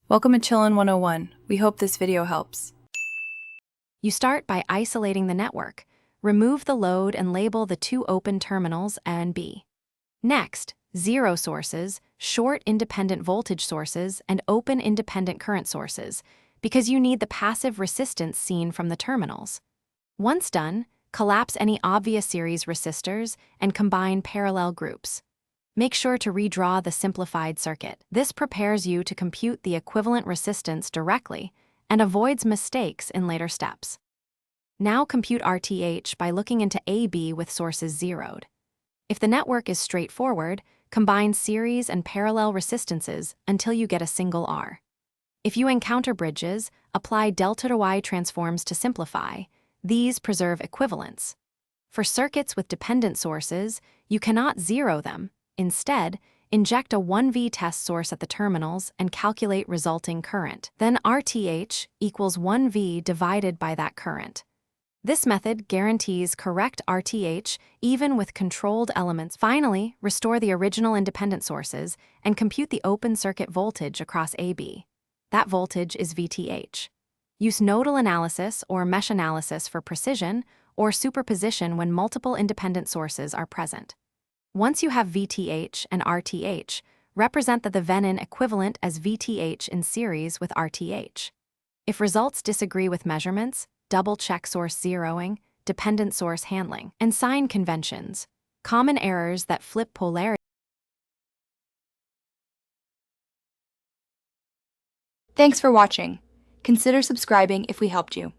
Welcome to Chillin' 101. We hope this video helps. You start by isolating the network. Remove the load and label the two open terminals A and B. Next, zero sources, short independent voltage sources, and open independent current sources, because you need the passive resistance seen from the terminals. Once done, collapse any obvious series resistors and combine parallel groups. Make sure to redraw the simplified circuit. This prepares you to compute the equivalent resistance directly and avoids mistakes in later steps. Now compute RTH by looking into AB with sources zeroed. If the network is straightforward, combine series and parallel resistances until you get a single R. If you encounter bridges, apply delta to Y transforms to simplify. These preserve equivalence. For circuits with dependent sources, you cannot zero them. Instead, inject a 1V test source at the terminals and calculate resulting current. Then RTH equals 1V divided by that current. This method guarantees correct RTH even with controlled elements. Finally, restore the original independent sources and compute the open circuit voltage across AB. That voltage is VTH. Use nodal analysis or mesh analysis for precision or superposition when multiple independent sources are present. Once you have VTH and RTH, represent the Thevenin equivalent as VTH in series with RTH. If results disagree with measurements, double-check source zeroing, dependent source handling, and sign conventions. Common errors that flip polarity. Thanks for watching. Consider subscribing if we helped you.